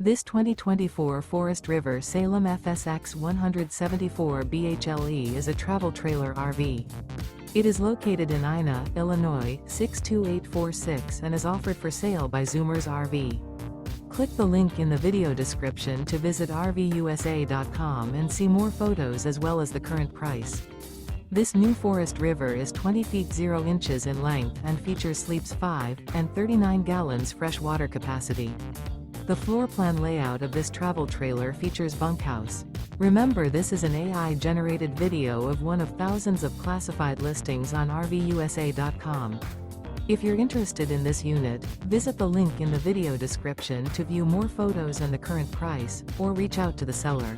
This 2024 Forest River Salem FSX 174 BHLE is a travel trailer RV. It is located in Ina, Illinois, 62846 and is offered for sale by Zoomers RV. Click the link in the video description to visit RVUSA.com and see more photos as well as the current price. This new Forest River is 20 feet 0 inches in length and features sleeps 5 and 39 gallons fresh water capacity. The floor plan layout of this travel trailer features bunkhouse. Remember, this is an AI-generated video of one of thousands of classified listings on RVUSA.com. If you're interested in this unit, visit the link in the video description to view more photos and the current price, or reach out to the seller.